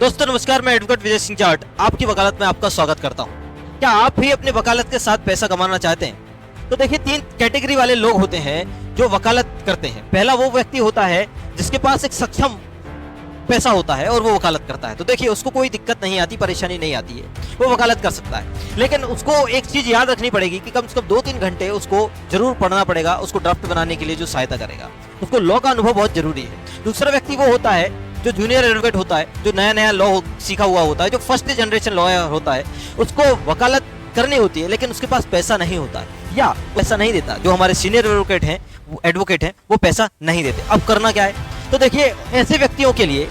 दोस्तों नमस्कार, मैं एडवोकेट विजय सिंह जाट आपकी वकालत में आपका स्वागत करता हूं। क्या आप भी अपने वकालत के साथ पैसा कमाना चाहते हैं? तो देखिए, 3 कैटेगरी वाले लोग होते हैं जो वकालत करते हैं। पहला वो व्यक्ति होता है जिसके पास एक सक्षम पैसा होता है और वो वकालत करता है। तो देखिए, उसको कोई दिक्कत नहीं आती, परेशानी नहीं आती है, वो वकालत कर सकता है। लेकिन उसको एक चीज याद रखनी पड़ेगी कि कम से कम 2-3 घंटे उसको जरूर पढ़ना पड़ेगा, उसको ड्राफ्ट बनाने के लिए जो सहायता करेगा। उसको लॉ का अनुभव बहुत जरूरी है। दूसरा व्यक्ति वो होता है जो जूनियर एडवोकेट होता है, जो नया नया लॉ सीखा हुआ होता है, जो फर्स्ट जनरेशन लॉयर होता है। उसको वकालत करनी होती है लेकिन उसके पास पैसा नहीं होता है या पैसा नहीं देता। जो हमारे सीनियर एडवोकेट हैं वो पैसा नहीं देते। अब करना क्या है? तो देखिए, ऐसे व्यक्तियों के लिए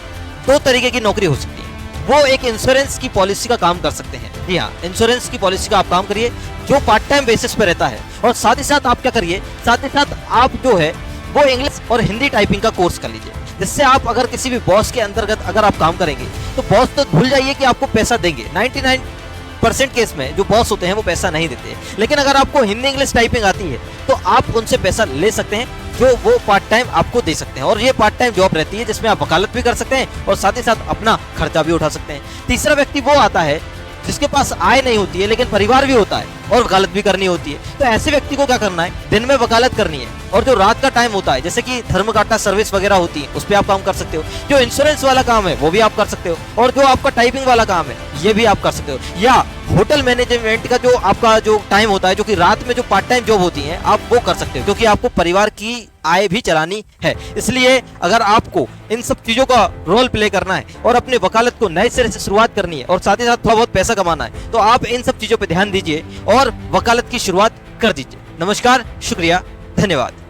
2 तरीके की नौकरी हो सकती है। वो एक इंश्योरेंस की पॉलिसी का काम कर सकते हैं। जी हाँ, इंश्योरेंस की पॉलिसी का आप काम करिए जो पार्ट टाइम बेसिस पे रहता है। और साथ ही साथ आप क्या करिए, साथ ही साथ आप जो है वो इंग्लिश और हिंदी टाइपिंग का कोर्स कर लीजिए, जिससे आप अगर किसी भी बॉस के अंतर्गत अगर आप काम करेंगे तो बॉस तो भूल जाइए कि आपको पैसा देंगे। 99% केस में जो बॉस होते हैं वो पैसा नहीं देते। लेकिन अगर आपको हिंदी इंग्लिश टाइपिंग आती है तो आप उनसे पैसा ले सकते हैं, जो वो पार्ट टाइम आपको दे सकते हैं। और ये पार्ट टाइम जॉब रहती है जिसमें आप वकालत भी कर सकते हैं और साथ ही साथ अपना खर्चा भी उठा सकते हैं। तीसरा व्यक्ति वो आता है जिसके पास आय नहीं होती है लेकिन परिवार भी होता है और वकालत भी करनी होती है। तो ऐसे व्यक्ति को क्या करना है, दिन में वकालत करनी है और जो रात का टाइम होता है, जैसे कि धर्मकाटा सर्विस वगैरह होती है, उस पर आप काम कर सकते हो। जो इंश्योरेंस वाला काम है वो भी आप कर सकते हो, और जो आपका टाइपिंग वाला काम है ये भी आप कर सकते हो। या होटल मैनेजमेंट का जो आपका जो टाइम होता है, जो कि रात में जो पार्ट टाइम जॉब होती है, आप वो कर सकते हो, क्योंकि आपको परिवार की आय भी चलानी है। इसलिए अगर आपको इन सब चीजों का रोल प्ले करना है और अपने वकालत को नए सिरे से शुरुआत करनी है और साथ ही साथ थोड़ा बहुत पैसा कमाना है, तो आप इन सब चीजों पे ध्यान दीजिए और वकालत की शुरुआत कर दीजिए। नमस्कार, शुक्रिया, धन्यवाद।